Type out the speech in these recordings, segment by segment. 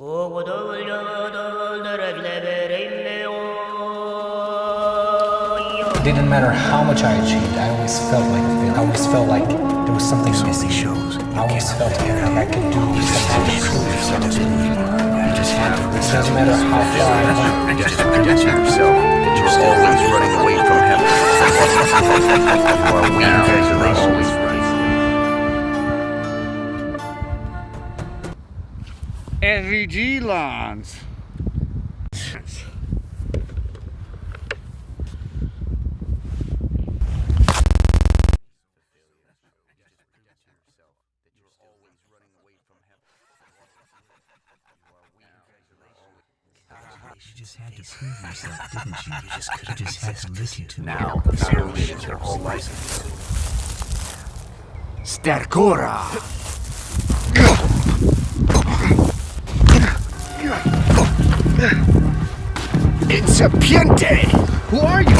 It didn't matter how much I achieved, I always felt like a failure. I always felt like there was something missing. I always felt like I could do something. It doesn't matter how far I went. Just to convince yourself that you're always running away from heaven. You are weak as you're always right. SVG lawns. You just had to prove yourself, didn't you? You just had to listen to Now, associates are all licensed. Sterkora! Incipiente! Who are you?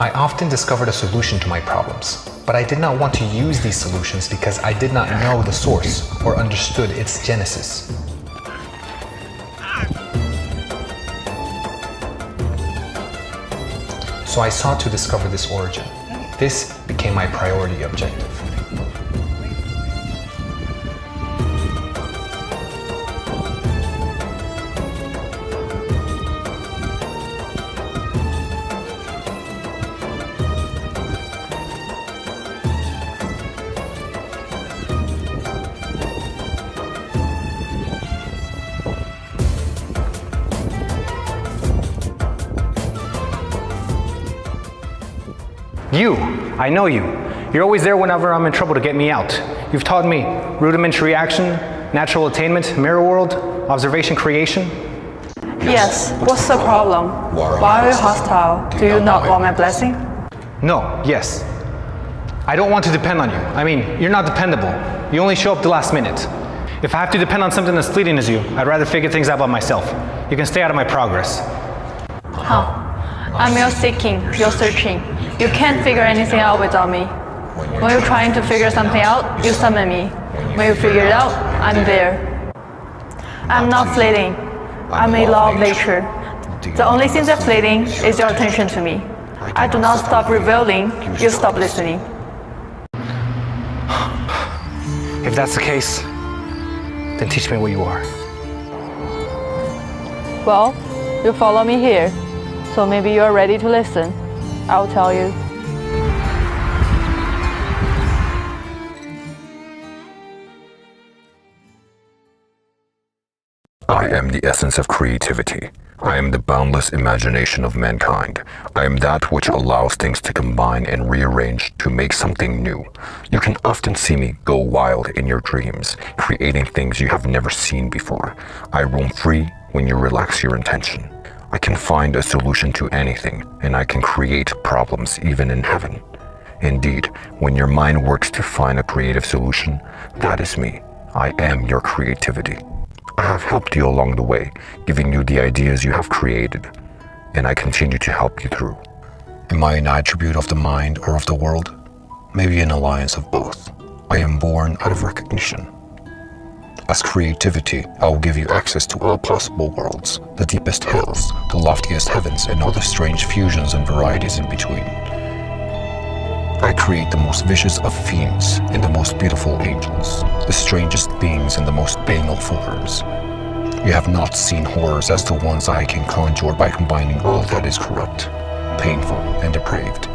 I often discovered a solution to my problems, but I did not want to use these solutions because I did not know the source or understood its genesis. So I sought to discover this origin. This became my priority objective. You, I know you. You're always there whenever I'm in trouble to get me out. You've taught me rudimentary action, natural attainment, mirror world, observation creation. Yes, what's the problem? Why are you hostile? Do you not want my blessing? No, yes. I don't want to depend on you. I mean, you're not dependable. You only show up the last minute. If I have to depend on something as fleeting as you, I'd rather figure things out by myself. You can stay out of my progress. How? I'm your seeking, your searching. You can't figure anything out without me. When you're trying to figure something out, you summon me. When you figure it out, I'm there. I'm not fleeting. I'm a law of nature. The only thing that's fleeting is your attention to me. I do not stop revealing, you stop listening. If that's the case, then teach me what you are. Well, you follow me here, so maybe you're ready to listen. I'll tell you. I am the essence of creativity. I am the boundless imagination of mankind. I am that which allows things to combine and rearrange to make something new. You can often see me go wild in your dreams, creating things you have never seen before. I roam free when you relax your intention. I can find a solution to anything, and I can create problems even in heaven. Indeed, when your mind works to find a creative solution, that is me. I am your creativity. I have helped you along the way, giving you the ideas you have created, and I continue to help you through. Am I an attribute of the mind or of the world? Maybe an alliance of both. I am born out of recognition. As creativity, I will give you access to all possible worlds, the deepest hills, the loftiest heavens, and all the strange fusions and varieties in between. I create the most vicious of fiends and the most beautiful angels, the strangest beings in the most banal forms. You have not seen horrors as the ones I can conjure by combining all that is corrupt, painful, and depraved.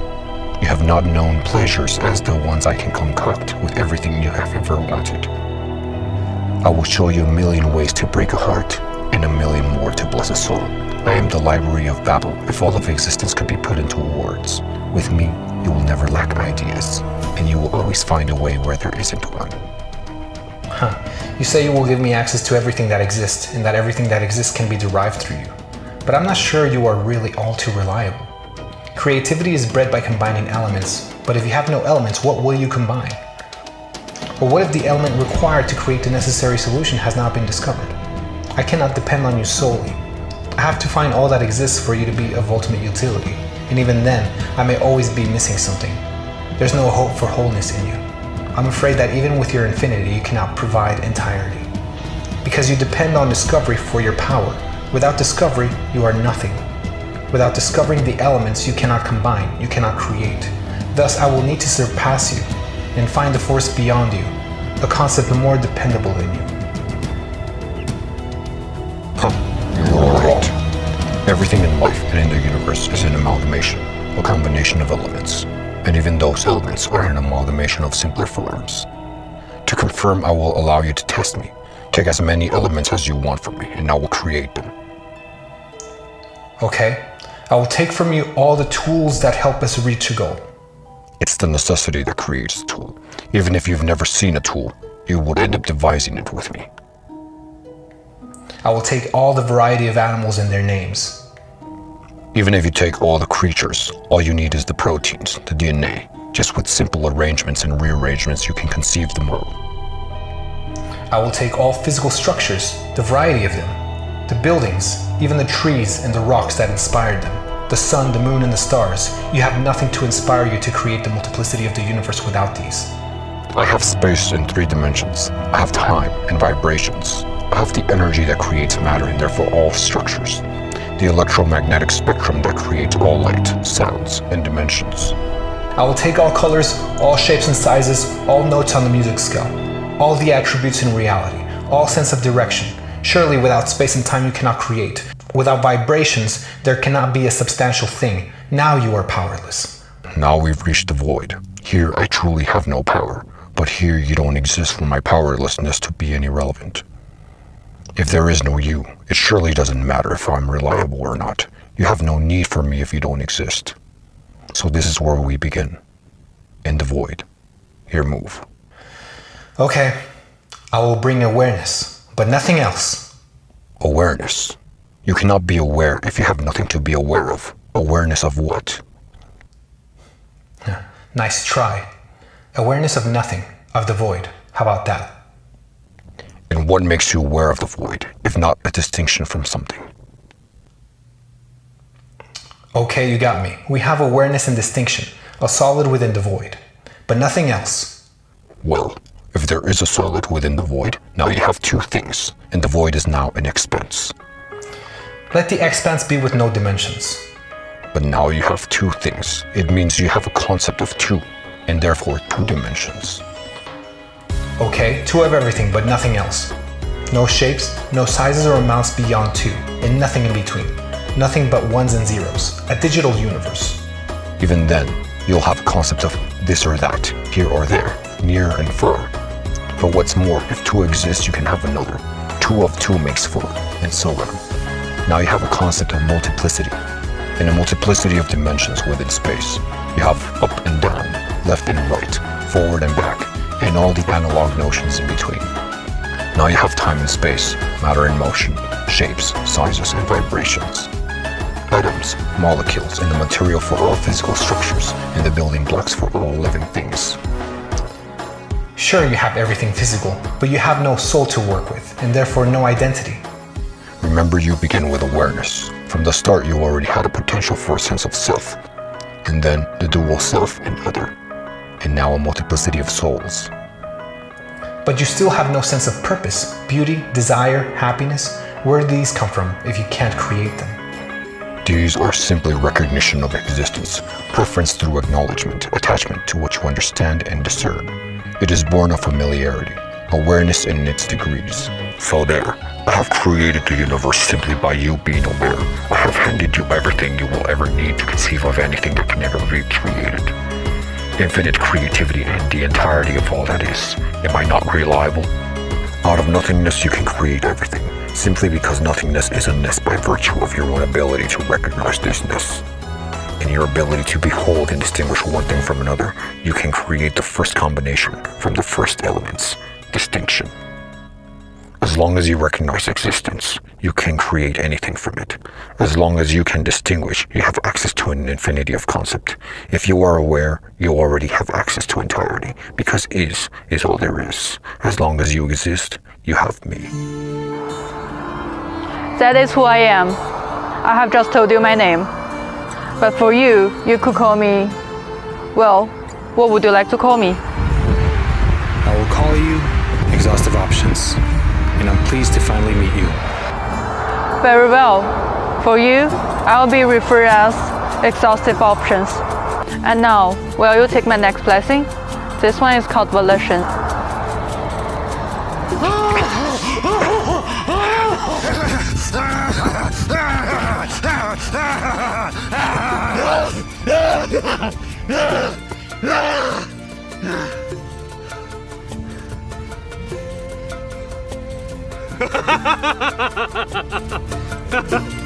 You have not known pleasures as the ones I can concoct with everything you have ever wanted. I will show you a million ways to break a heart, and a million more to bless a soul. I am the library of Babel, if all of existence could be put into words. With me, you will never lack ideas, and you will always find a way where there isn't one. You say you will give me access to everything that exists, and that everything that exists can be derived through you. But I'm not sure you are really all too reliable. Creativity is bred by combining elements, but if you have no elements, what will you combine? Or what if the element required to create the necessary solution has not been discovered? I cannot depend on you solely. I have to find all that exists for you to be of ultimate utility, and even then, I may always be missing something. There's no hope for wholeness in you. I'm afraid that even with your infinity, you cannot provide entirety. Because you depend on discovery for your power. Without discovery, you are nothing. Without discovering the elements, you cannot combine, you cannot create. Thus, I will need to surpass you and find the force beyond you, a concept more dependable than you. You are right. Everything in life and in the universe is an amalgamation, a combination of elements. And even those elements are an amalgamation of simpler forms. To confirm, I will allow you to test me. Take as many elements as you want from me, and I will create them. Okay, I will take from you all the tools that help us reach a goal. It's the necessity that creates a tool. Even if you've never seen a tool, you would end up devising it with me. I will take all the variety of animals and their names. Even if you take all the creatures, all you need is the proteins, the DNA. Just with simple arrangements and rearrangements, you can conceive them all. I will take all physical structures, the variety of them, the buildings, even the trees and the rocks that inspired them, the sun, the moon, and the stars. You have nothing to inspire you to create the multiplicity of the universe without these. I have space in 3 dimensions. I have time and vibrations. I have the energy that creates matter and therefore all structures. The electromagnetic spectrum that creates all light, sounds, and dimensions. I will take all colors, all shapes and sizes, all notes on the music scale, all the attributes in reality, all sense of direction. Surely without space and time you cannot create. Without vibrations, there cannot be a substantial thing. Now you are powerless. Now we've reached the void. Here I truly have no power, but here you don't exist for my powerlessness to be any relevant. If there is no you, it surely doesn't matter if I'm reliable or not. You have no need for me if you don't exist. So this is where we begin. In the void. Here, move. Okay, I will bring awareness, but nothing else. Awareness. You cannot be aware if you have nothing to be aware of. Awareness of what? Nice try. Awareness of nothing, of the void. How about that? And what makes you aware of the void, if not a distinction from something? Okay, you got me. We have awareness and distinction, a solid within the void, but nothing else. Well, if there is a solid within the void, now you have two things, and the void is now an expanse. Let the expanse be with no dimensions. But now you have two things. It means you have a concept of two, and therefore two dimensions. Okay, two of everything, but nothing else. No shapes, no sizes or amounts beyond two, and nothing in between. Nothing but ones and zeros, a digital universe. Even then, you'll have a concept of this or that, here or there, near and far. But what's more, if two exists, you can have another. Two of two makes four, and so on. Now you have a concept of multiplicity, and a multiplicity of dimensions within space. You have up and down, left and right, forward and back, and all the analog notions in between. Now you have time and space, matter and motion, shapes, sizes, and vibrations. Atoms, molecules, and the material for all physical structures, and the building blocks for all living things. Sure, you have everything physical, but you have no soul to work with, and therefore no identity. Remember, you begin with awareness. From the start, you already had a potential for a sense of self, and then the dual self and other, and now a multiplicity of souls. But you still have no sense of purpose, beauty, desire, happiness. Where do these come from if you can't create them? These are simply recognition of existence, preference through acknowledgement, attachment to what you understand and discern. It is born of familiarity, awareness in its degrees. So there, I have created the universe simply by you being aware. I have handed you everything you will ever need to conceive of anything that can ever be created. Infinite creativity and the entirety of all that is. Am I not reliable? Out of nothingness you can create everything, simply because nothingness is a ness by virtue of your own ability to recognize this ness. In your ability to behold and distinguish one thing from another, you can create the first combination from the first elements, distinction. As long as you recognize existence, you can create anything from it. As long as you can distinguish, you have access to an infinity of concept. If you are aware, you already have access to entirety, because is all there is. As long as you exist, you have me. That is who I am. I have just told you my name. But for you, you could call me... Well, what would you like to call me? I will call you Exhaustive Options, and I'm pleased to finally meet you. Very well. For you, I'll be referred as Exhaustive Options. And now, will you take my next blessing? This one is called Volition. Ha ha ha ha ha ha!